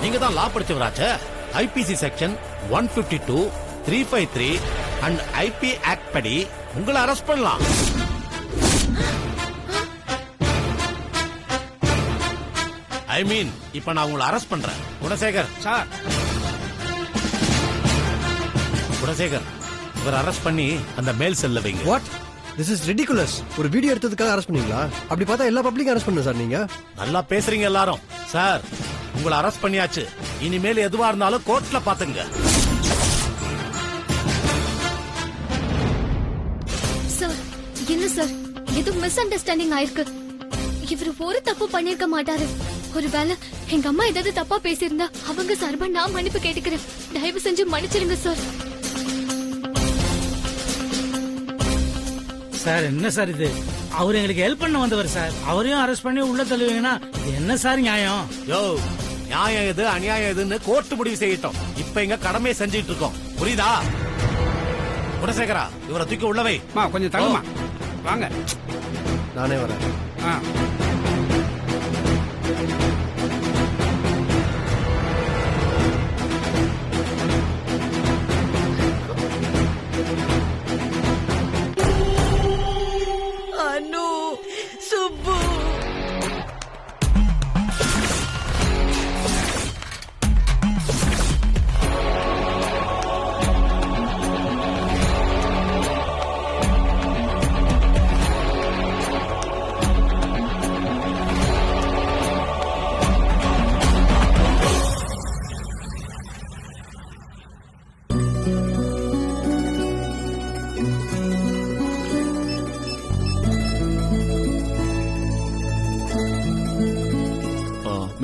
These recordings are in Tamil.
நீங்க தான் லா படிச்சவராச்சே. IPC section 152, 353 and IP act படி உங்களை அரெஸ்ட் பண்ணலாம். ஐ மீன் இப்ப நான் உங்களை அரெஸ்ட் பண்றேன். குணசேகர் சார். குணசேகர், இவர் அரெஸ்ட் பண்ணி அந்த மேல் செல்ல வைங்க. வாட்? This is ridiculous. ஒரு வீடியோ எடுத்ததுக்காக அரெஸ்ட் பண்ணீங்களா? அப்படி பார்த்தா எல்லா பப்ளிக்கும் அரெஸ்ட் பண்ணுங்க சார். நீங்க நல்லா பேசுறீங்க எல்லாரும். சார், உங்களை அரெஸ்ட் பண்ணியாச்சு. இனிமேல் எதுவா இருந்தாலும் கோர்ட்ல பாத்துங்க. சார், என்ன சார், ஏதோ மிஸ் அண்டர்ஸ்டாண்டிங் ஆயிருக்கு. இவரு ஒரு தப்பு பண்ணிருக்க மாட்டாரு. ஒருவேளை எங்க அம்மா ஏதாவது தப்பா பேசியிருந்தா அவங்க சார்பா நான் மன்னிப்பு கேட்டுக்கிறேன். தயவு செஞ்சு மன்னிச்சிருங்க சார். சார், என்ன சார் இது? அவர் எங்களுக்கு ஹெல்ப் பண்ண வந்தவர் சார். அவரையும் அரெஸ்ட் பண்ணி உள்ள தள்ளுவீங்கன்னா இது என்ன சார் நியாயம்? யோ, நியாயம் எது அநியாயம் எதுன்னு கோர்ட் முடிவு செய்யட்டும். இப்ப எங்க கடமையை செஞ்சிட்டு இருக்கோம். புரியுதா? குணசேகரா, இவரை தூக்கி உள்ளவை. கொஞ்சம் தள்ளுமா. வாங்க, நானே வரேன். அனு, Subbu.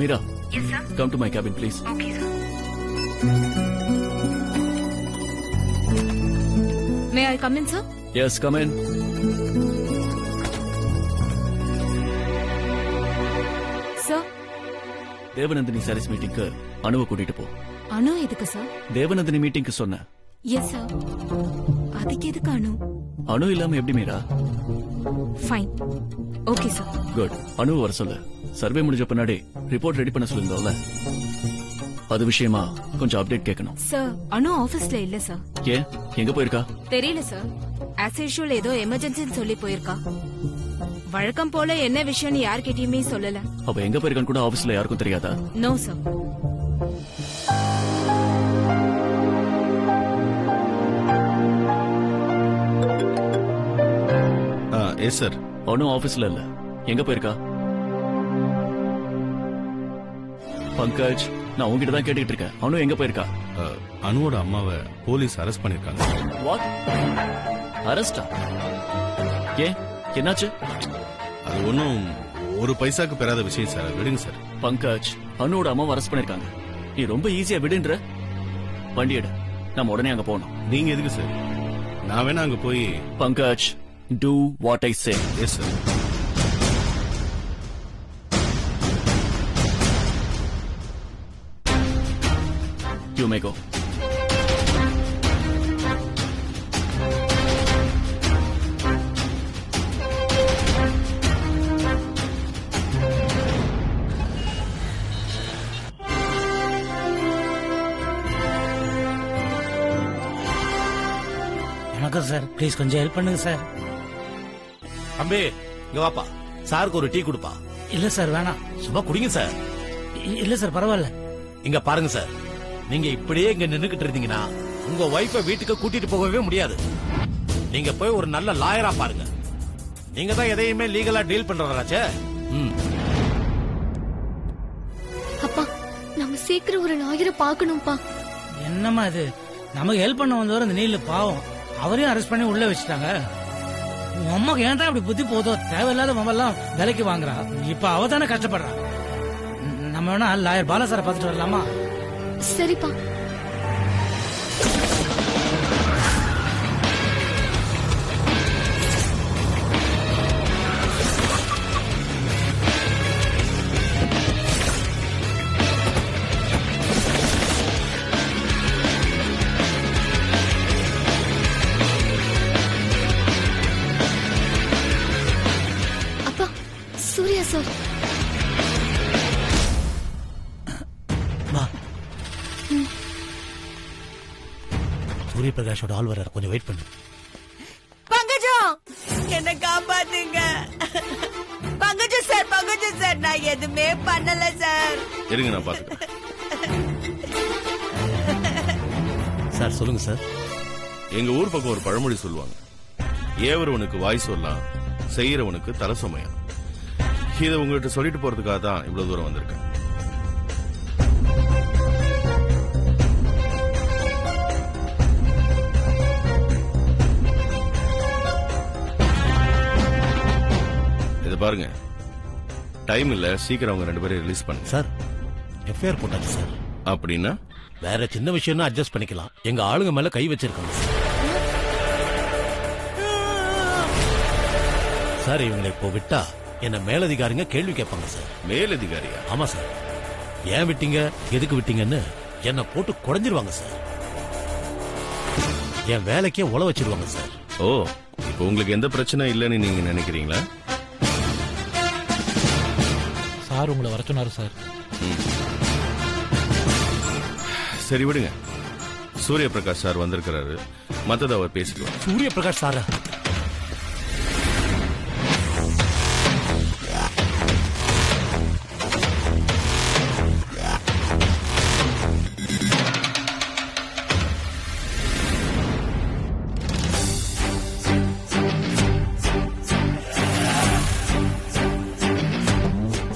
Meera. Yes, sir. Come to my cabin, please. Okay, sir. May I come in, sir? Yes, come in. Sir? Devanandini saris மீட்டிங்க்கு அனுவை கூட்டிட்டு போ. அனு எதுக்கு சார்? தேவநந்தினி மீட்டிங்க்கு சொன்ன. Yes sir. அதுக்கு எதுக்கு அனு? அனு இல்லாம எப்படி Meera? Fine. Okay sir. Good. Anu வர சொல்லு. சர்வே முடிஞ்ச பின்னாடி ரிப்போர்ட் ரெடி பண்ண சொல்லிருந்தோம்ல, அது விஷயமா கொஞ்சம் அப்டேட் கேட்கணும். சார், அனு ஆபீஸ்ல இல்ல சார். ஏன், எங்க போயிருக்கா? தெரியல சார். ஆஸ் யூஷுவல் ஏதோ எமர்ஜென்சின்னு சொல்லி போயிருக்கா. வழக்கம் போல என்ன விஷயம்னு யார்கிட்டயுமே சொல்லல. அப்ப எங்க போயிருக்கான்னு கூட ஆபீஸ்ல யாருக்கும் தெரியாதா? No sir. Yes sir. Anu ஆபீஸ்ல இல்ல, எங்க போயிருக்கா? பங்கஜ், நான் உங்ககிட்ட தான் கேட்டுக்கிட்டு இருக்கேன். அனு எங்க போயிருக்கா? அனுவோட அம்மாவை போலீஸ் அரெஸ்ட் பண்ணிருக்காங்க. வாட்? அரெஸ்டா? ஏன், என்னாச்சு? அது ஒன்னும் ஒரு பைசாக்கு பெறாத விஷயம் சார். விடுங்க சார். பங்கஜ், அனுவோட அம்மாவை அரெஸ்ட் பண்ணிருக்காங்க. நீ ரொம்ப ஈஸியா விடுன்ற. வண்டி எடு, நம்ம உடனே அங்க போகணும். நீங்க எதுக்கு சார்? நான் வேணா அங்க போய். Pankaj, do what I say. Yes, sir. You may go. வணக்கம் சார். ப்ளீஸ் கொஞ்சம் ஹெல்ப் பண்ணுங்க சார். தம்பி, இங்க வாப்பா. சாருக்கு ஒரு டீ கொடுப்பா. இல்ல சார், வேணாம். சும்மா குடிங்க சார். இல்ல சார், பரவாயில்ல. இங்க பாருங்க சார், நீங்க இப்படியே இங்க நின்னுகிட்டு இருந்தீங்கன்னா உங்க வைஃபை வீட்டுக்கு கூட்டிட்டு போகவே முடியாது. நீங்க போய் ஒரு நல்ல லாயரா பாருங்க. நீங்க தான் எதையுமே லீகலா டீல் பண்றவராச்சே. அப்பா, நம்ம சீக்கிரம் ஒரு லாயரை பார்க்கணும்ப்பா. என்னம்மா இது? நமக்கு ஹெல்ப் பண்ண வந்தவர் அந்த நீல பாவம், அவரையும் அரெஸ்ட் பண்ணி உள்ள வச்சுட்டாங்க. உன் அம்மாக்கு ஏன் தான் அப்படி புத்தி போதோ, தேவையில்லாத மொபைல்லாம் விலைக்கு வாங்குறா. இப்ப அவ தானே கஷ்டப்படுறா. நம்ம வேணா லாயர் பாலா சாரை பார்த்துட்டு வரலாமா? சரிப்பா. அப்பா, சூர்யா சார். வா. சூரிய பிரகாஷோட ஆள் வர்றாரு, கொஞ்சம் வெயிட் பண்ணு. பங்கஜம் என்ன காப்பாத்துங்க. பங்கஜம் சார் நான் எதுவுமே பண்ணல சார். இருங்க நான் பாத்துக்கிறேன். சார் சொல்லுங்க சார். எங்க ஊர் பக்கம் ஒரு பழமொழி சொல்லுவாங்க, ஏவரவனுக்கு வாய் சொல்லலாம், செய்யறவனுக்கு தலை சுமையா. இதை உங்கள்கிட்ட சொல்லிட்டு போறதுக்காக தான் இவ்வளவு தூரம் வந்திருக்கேன். இதை பாருங்க, டைம் இல்ல, சீக்கிரம் அவங்க 2 பேரையும் ரிலீஸ் பண்ணுங்க. சார் எஃப்ஐஆர் போட்டாச்சு சார். அப்படின்னா வேற சின்ன விஷயம்னா அட்ஜஸ்ட் பண்ணிக்கலாம். எங்க ஆளுங்க மேல கை வச்சிருக்காங்க சார். சார் இவங்களை இப்போ விட்டா என்ன மேலதிகாரிங்க கேள்வி கேட்பாங்க சார். மேலதிகாரியா? ஆமா சார். ஏன் விட்டீங்க, எதுக்கு விட்டீங்கன்னு என்ன போட்டு குறைஞ்சிருவாங்க சார். என் வேலைக்கே உழ வச்சிருவாங்க சார். ஓ, இப்போ உங்களுக்கு எந்த பிரச்சனை இல்லைன்னு நீங்க நினைக்கிறீங்களா? சார் உங்களை வர சொன்னாரு சார். சரி விடுங்க, சூரிய பிரகாஷ் சார் வந்திருக்கிறாரு, மத்தத அவர் பேசிக்குவார். சூரிய பிரகாஷ் சாரா?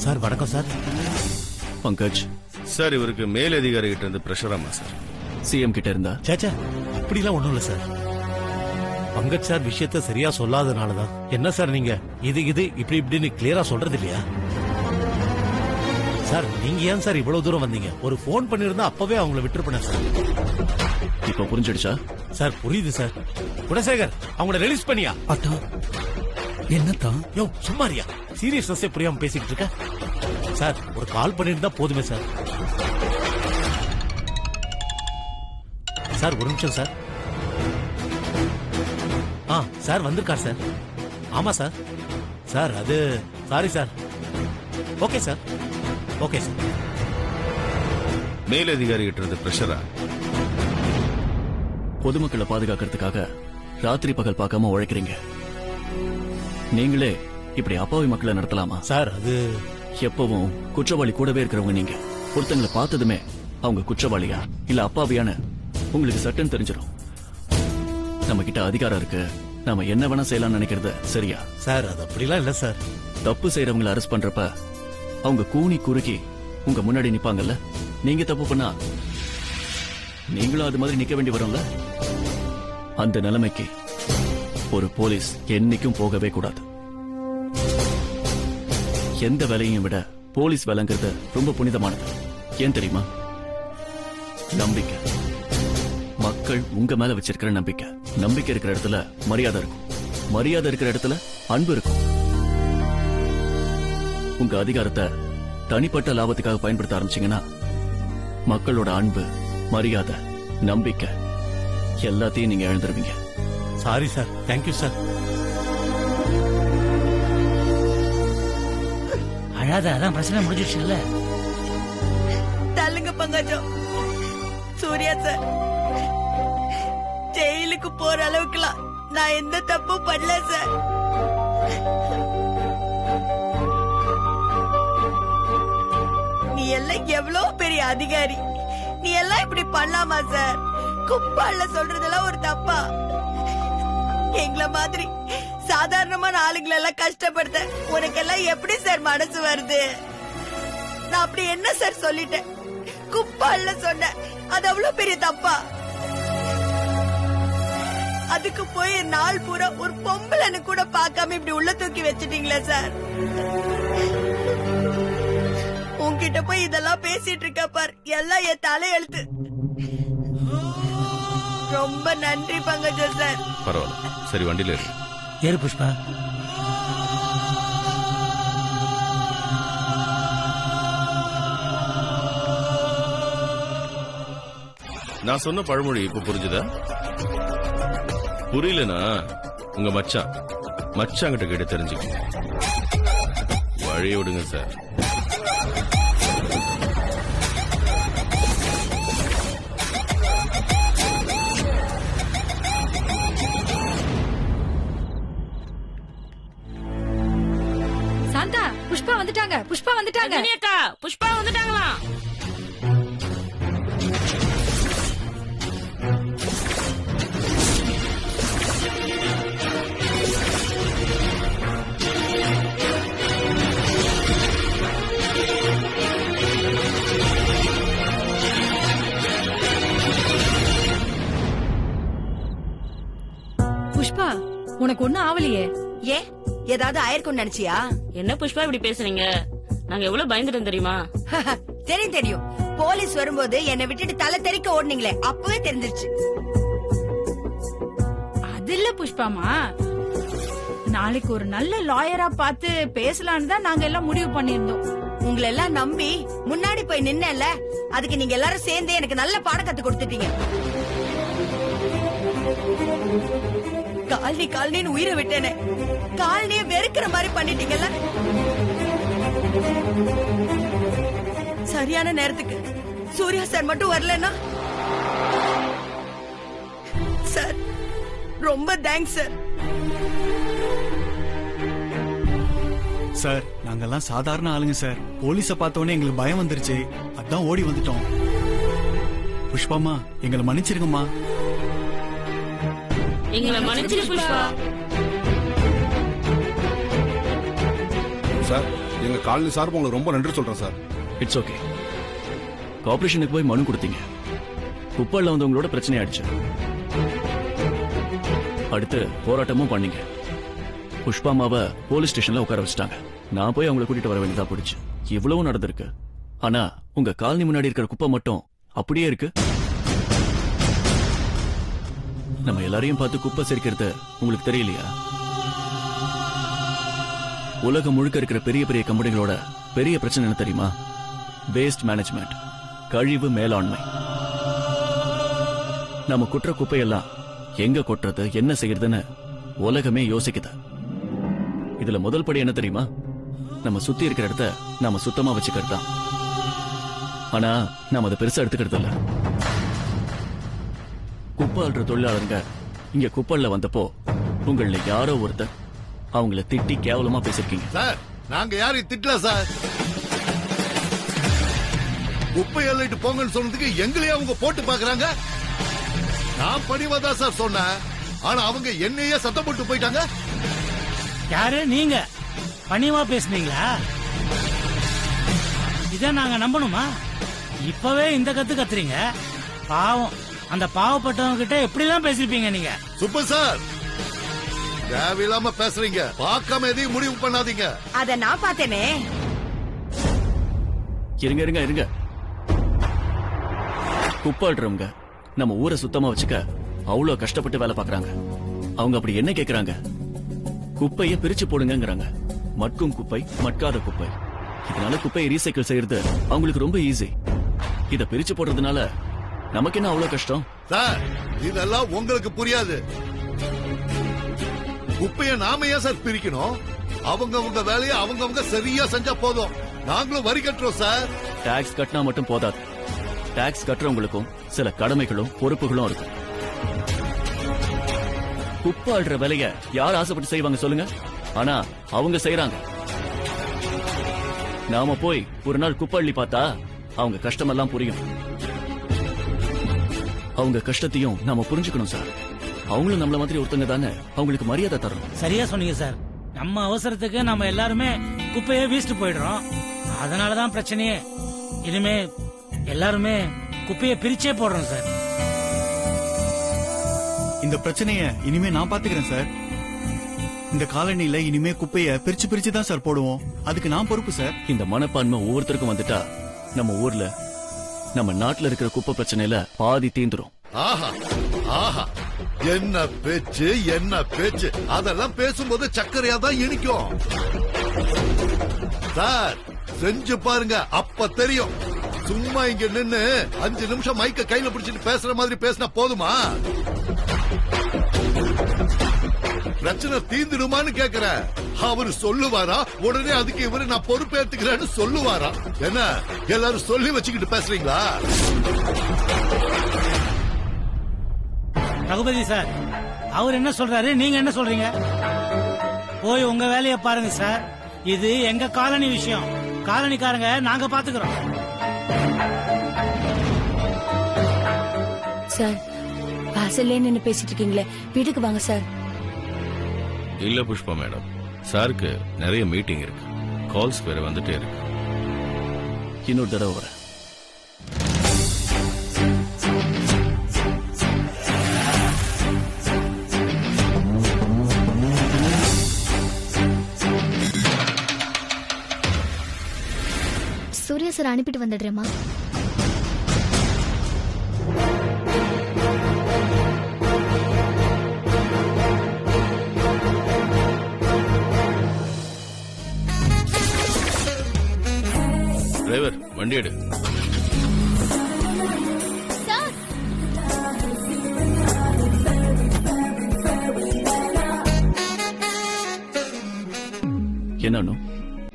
சார் வணக்கம் சார். பங்கஜ், சார் இவருக்கு மேலதிகாரி கிட்ட இருந்து பிரஷராமா சார்? சிஎம் கிட்ட இருந்தா? சேச்சா அப்படிலாம் ஒண்ணும் இல்ல சார். பங்கஜ் சார் விஷயத்த சரியா சொல்லாதனாலதான். என்ன சார் நீங்க இது இப்படின்னு கிளியரா சொல்றது இல்லையா சார்? நீங்க ஏன் சார் இவ்வளவு தூரம் வந்தீங்க? ஒரு போன் பண்ணிருந்தா அப்பவே அவங்கள விட்டுருப்பேன் சார். இப்ப புரிஞ்சிடுச்சா? சார் புரியுது சார். குணசேகர் அவங்கள ரிலீஸ் பண்ணியா? என்னத்தான் யோ சும்மாரியா, சீரியஸ்னஸே புரியாம பேசிக்கிட்டு இருக்க. சார் ஒரு கால் பண்ணிருந்தா போதுமே சார். சார் ஒரு நிமிஷம் சார். சார் வந்திருக்கார் சார். ஆமா சார். சார் அது sorry sir. Okay sir, okay sir. மேலதிகாரி கிட்ட இருந்து பிரஷரா? பொதுமக்களை பாதுகாக்கிறதுக்காக ராத்திரி பகல் பார்க்காம உழைக்கிறீங்க. நீங்களே இப்படி அப்பாவி மக்களை நடத்தலாமா சார்? அது எப்பவும் குற்றவாளி கூடவே இருக்கிறவங்க நீங்க. ஒருத்தங்களை பார்த்ததுமே அவங்க குற்றவாளியா இல்ல அப்பாவியான உங்களுக்கு சட்டம் தெரிஞ்சிடும். நம்ம கிட்ட அதிகாரம் இருக்கு, நாம என்ன வேணா செய்யலாம் நினைக்கிறது சரியா? சார் அது அப்படிலாம் இல்ல சார். தப்பு செய்யறவங்களை அரெஸ்ட் பண்றப்ப அவங்க கூனி குறுக்கி உங்க முன்னாடி நிப்பாங்கல்ல. நீங்க தப்பு பண்ணா நீங்களும் அது மாதிரி நிக்க வேண்டி வரும்ல. அந்த நிலைமைக்கு ஒரு போலீஸ் என்னைக்கும் போகவே கூடாது. எந்த வேலையும் விட போலீஸ் வேலைங்கிறது ரொம்ப புனிதமானது. ஏன் தெரியுமா? நம்பிக்கை. மக்கள் உங்க மேல வச்சிருக்கிற நம்பிக்கை. நம்பிக்கை இருக்கிற இடத்துல மரியாதை இருக்கும், மரியாதை இருக்கிற இடத்துல அன்பு இருக்கும். உங்க அதிகாரத்தை தனிப்பட்ட லாபத்துக்காக பயன்படுத்த ஆரம்பிச்சீங்கன்னா மக்களோட அன்பு, மரியாதை, நம்பிக்கை எல்லாத்தையும் நீங்க இழந்துருவீங்க. Sorry sir. Thank you sir. அழாத, அதான் பிரச்சனை முடிஞ்சிடுச்சுல்ல. தள்ளுங்க பங்கஜம். சூர்யா சார், ஜெயிலுக்கு போற அளவுக்குலாம் நான் எந்த தப்பும் பண்ணல சார். நீ எல்லாம் எவ்வளவு பெரிய அதிகாரி, நீ எல்லாம் இப்படி பண்ணலாமா சார்? குப்பால சொல்றதெல்லாம் ஒரு தப்பா? எங்கள மாதிரி சாதாரணமான ஆளுங்களை எல்லாம் கஷ்டப்படுத்த உனக்கெல்லாம் எப்படி சார் மனசு வருது? நான் அப்படி என்ன சார் சொல்லிட்டேன்? குப்பால சொன்ன அது அவ்வளவு பெரிய தப்பா? அதுக்கு போய் நாள் பூரா ஒரு பொம்பளைன்னு கூட பார்க்காம இப்படி உள்ள தூக்கி வச்சிட்டீங்களே சார். உன்கிட்ட போய் இதெல்லாம் பேசிட்டு இருக்க பார், எல்லாம் என் தலையெழுத்து. ரொம்ப நன்றி பங்கஜம் சார். பரவாயில்ல, சரி வண்டியில இரு. ஏறு புஷ்பா. நான் சொன்ன பழமொழி இப்ப புரிஞ்சுதா? புரியலனா உங்க மச்சாங்கிட்ட கேட்டு தெரிஞ்சுக்கங்க. வழியை விடுங்க சார். வந்துட்டாங்க, புஷ்பா வந்துட்டாங்க. அக்கா புஷ்பா வந்துட்டாங்களா? புஷ்பா, உனக்கு ஒண்ணும் ஆவலையே? ஏன் ஏதாவது ஆயிருக்கும்னு நினைச்சியா? என்ன புஷ்பா இப்படி பேசுறீங்க? நாங்க எவ்வளவு பயந்துட்டோம் தெரியுமா? தெரியும் தெரியும். போலீஸ் வரும்போது என்னை விட்டுட்டு தலை தெறிக்க ஓடுனீங்களே, அப்பவே தெரிஞ்சிருச்சு. அது இல்ல புஷ்பாமா, நாளைக்கு ஒரு நல்ல லாயரா பார்த்து பேசலான்னு தான் நாங்க எல்லாம் முடிவு பண்ணிருந்தோம். உங்களை எல்லாம் நம்பி முன்னாடி போய் நின்னல, அதுக்கு நீங்க எல்லாரும் சேர்ந்து எனக்கு நல்ல பாடம் கத்து கொடுத்துட்டீங்க. காலனி காலனின்னு உயிரை விட்டேனே, காலனியை வெறுக்கிற மாதிரி பண்ணிட்டீங்கல்ல. சரியான நேரத்துக்கு சூர்யா சார் மட்டும் வரலன்னா, சார் ரொம்ப தேங்க்ஸ் சார். சார் நாங்கெல்லாம் சாதாரண ஆளுங்க சார். போலீஸ பார்த்தோன்னே எங்களுக்கு பயம் வந்துருச்சு, அதான் ஓடி வந்துட்டோம். புஷ்பாமா எங்களை மன்னிச்சிருங்கம்மா. எங்களை மன்னிச்சிரு புஷ்பா. சார் எங்க காலனி சார்பு உங்களுக்கு ரொம்ப நன்றி சொல்றேன் சார். It's okay. கார்பரேஷனுக்கு போய் மனு கொடுத்தீங்க, குப்பல்ல வந்தவங்களோட பிரச்சனை ஆயிடுச்சு. அடுத்து போராட்டமும் பண்ணீங்க. புஷ்பாமாவை போலீஸ் ஸ்டேஷன்ல உட்கார வச்சுட்டாங்க. நான் போய் அவங்களை கூட்டிட்டு வர வேண்டியதா போயிடுச்சு. இவ்வளவு நடந்திருக்கு. ஆனா உங்க காலனி முன்னாடி இருக்கிற குப்பை மட்டும் அப்படியே இருக்கு. நம்ம எல்லாரையும் பார்த்து குப்பை சேர்க்கிறது உங்களுக்கு தெரியலையா? உலகம் முழுக்க இருக்கிற பெரிய பெரிய கம்பெனிகளோட பெரிய பிரச்சனை என்ன தெரியுமா? வேஸ்ட் மேனேஜ்மெண்ட், கழிவு மேலாண்மை. நம்ம குற்ற குப்பையெல்லாம் எங்க கொட்டுறது, என்ன செய்யறதுன்னு உலகமே யோசிக்குது. இதுல முதல் படி என்ன தெரியுமா? நம்ம சுத்தி இருக்கிற இடத்த நாம சுத்தமா வச்சுக்கிறது தான். ஆனா நாம அதை பெருசா எடுத்துக்கிறது இல்ல. குப்பை அள்ளுற தொழிலாளருங்க இங்க குப்பல்ல வந்தப்போ உங்கள யாரோ ஒருத்தர் அவங்கள திட்டி கேவலமா பேசிருக்கீங்க. சார் நாங்க யாரையும் திட்டல சார். குப்பை அள்ளிட்டு போங்கன்னு சொன்னதுக்கு எங்களையே அவங்க போட்டு பாக்குறாங்க. நான் பணிவாதா சார் சொன்னேன், ஆனா அவங்க என்னையே சத்தம் போட்டு போயிட்டாங்க. யாரு நீங்க பணிவா பேசுனீங்களா? இத நாங்க நம்பணுமா? இப்பவே இந்த கத்து கத்துறீங்க. பாவம், அந்த பாவப்பட்டவங்க கிட்ட எப்படி எல்லாம் பேசிருப்பீங்க நீங்க. சூப்பர் சார், தேவையில்லாம பேசுறீங்க. பார்க்காம எதையும் முடிவு பண்ணாதீங்க. அத நான் பார்த்தேனே. இருங்க இருங்க இருங்க. குப்பாடுறவங்க நம்ம ஊரை சுத்தமா வச்சுக்க அவ்வளவு கஷ்டப்பட்டு வேலை பாக்குறாங்க. அவங்க அப்படி என்ன கேக்குறாங்க? குப்பைய பிரிச்சு போடுங்கங்கறாங்க. மட்கும் குப்பை, மட்காத குப்பை. இதனால குப்பையை ரீசைக்கிள் செய்யறது அவங்களுக்கு ரொம்ப ஈஸி. இத பிரிச்சு போடுறதுனால நமக்கு என்ன அவ்வளவு கஷ்டம்? சார் இதெல்லாம் உங்களுக்கு புரியாது. குப்பைய நாம ஏன் சார் பிரிக்கணும்? அவங்க வேலையை அவங்க சரியா செஞ்சா போதும். நாங்களும் வரி கட்டுறோம் சார். டாக்ஸ் கட்டினா மட்டும் போதாது. டாக்ஸ் கட்டுறவங்களுக்கும் சில கடமைகளும் பொறுப்புகளும் இருக்கு. குப்பை அள்ளுற வேலைய யார் ஆசைப்பட்டு செய்வாங்க சொல்லுங்க? ஆனா அவங்க செய்யறாங்க. நாம போய் ஒரு நாள் குப்பை அள்ளி பார்த்தா அவங்க கஷ்டமெல்லாம் புரியும். அவங்க கஷ்டத்தையும் நாம புரிஞ்சுக்கணும் சார். அவங்களும் நம்மள மாதிரி ஒருத்தங்க தானே, அவங்களுக்கு மரியாதை தரணும். சரியா சொன்னீங்க சார். நம்ம அவசரத்துக்கு நம்ம எல்லாருமே குப்பையை வீசிட்டு போயிடுறோம். அதனாலதான் பிரச்சனையே. இனிமே எல்லாருமே குப்பையை பிரிச்சே போடுறோம் சார். இந்த பிரச்சனைய இனிமே நான் பாத்துக்கிறேன் சார். இந்த காலனில இனிமே குப்பைய பிரிச்சு பிரிச்சு தான் சார் போடுவோம். அதுக்கு நான் பொறுப்பு சார். இந்த மனப்பான்மை ஒவ்வொருத்தருக்கும் வந்துட்டா நம்ம ஊர்ல, நம்ம நாட்டுல இருக்கிற குப்பை பிரச்சனையில பாதி தீந்துரும். ஆஹா ஆஹா, என்ன பேச்சு என்ன பேச்சு. அதெல்லாம் பேசும்போது சர்க்கரையா தான் இனிக்கும். சார் செஞ்சு பாருங்க, அப்ப தெரியும். சும்மா இங்க நின்னு 5 நிமிஷம் மைக்க கையில பிடிச்சிட்டு பேசுற மாதிரி பேசினா போதுமா? பிரச்சனை தீந்துடுமான்னு கேக்குற. அவரு சொல்லுவாரா உடனே அதுக்கு இவரு நான் பொறுப்பேற்றுக்கிறேன்னு சொல்லுவாரா? என்ன எல்லாரும் சொல்லி வச்சுக்கிட்டு பேசுறீங்களா? ரகுபதி சார், அவர் என்ன சொல்றாரு, நீங்க என்ன சொல்றீங்க? போய் உங்க வேலையை பாருங்க சார். இது எங்க காலனி விஷயம். காலனிக்காரங்க நாங்க பாத்துக்கிறோம். சார் வாசல்லே நின்னு பேசிட்டு இருக்கீங்களே, வீட்டுக்கு வாங்க சார். இல்ல புஷ்பா மேடம், சாருக்கு நிறைய மீட்டிங் இருக்கு, கால்ஸ் வேற வந்துட்டே இருக்கு. இன்னொரு தடவை வரேன். சூர்யா சார் அனுப்பிட்டு வந்துடுறேம்மா. டிரைவர் வண்டி எடு. சார் என்ன Anu?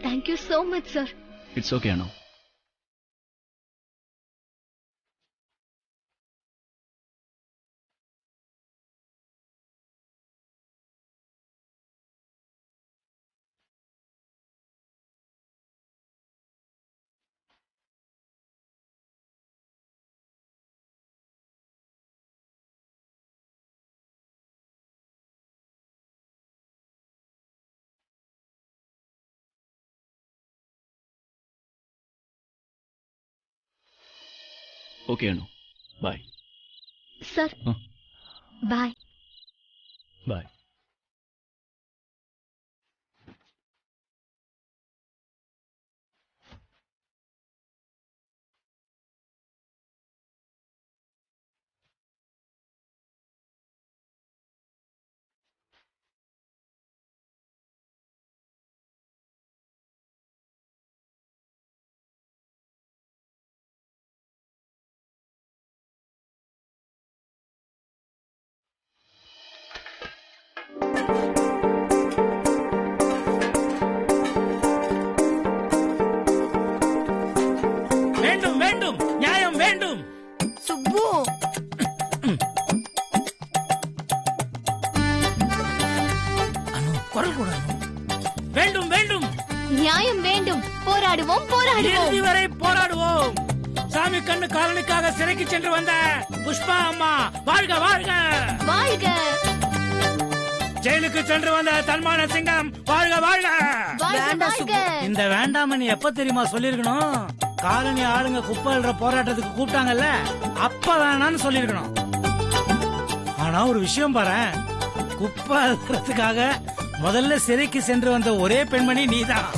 Thank you so much sir. It's okay Anu. Okay Anu, bye. Sir bye. Bye. வேண்டும் வேண்டும், நியாயம் வேண்டும். சுப்பு அனு, குரல் கூட அனு. வேண்டும் வேண்டும், நியாயம் வேண்டும். போராடுவோம் போராடுவோம். இறுதி வரை போராடுவோம். சாமி கண்ணு காலனிக்காக சிறைக்கு சென்று வந்த புஷ்பா அம்மா வாழ்க வாழ்க வாழ்க. ஜெயிலுக்கு சென்று வந்த தன்மான சிங்கம் வாழ்க வாழ்க. வாழ்க வாழ்க. இந்த வேண்டாமணி எப்ப தெரியுமா சொல்லிருக்கணும்? காலனி ஆளுங்க குப்பை அள்ளுற போராட்டத்துக்கு கூப்பிட்டாங்கல்ல, அப்ப வேணான்னு சொல்லிருக்கணும். ஆனா ஒரு விஷயம் பாரு, குப்பை அள்ளுறதுக்காக முதல்ல சிறைக்கு சென்று வந்த ஒரே பெண்மணி நீதான்.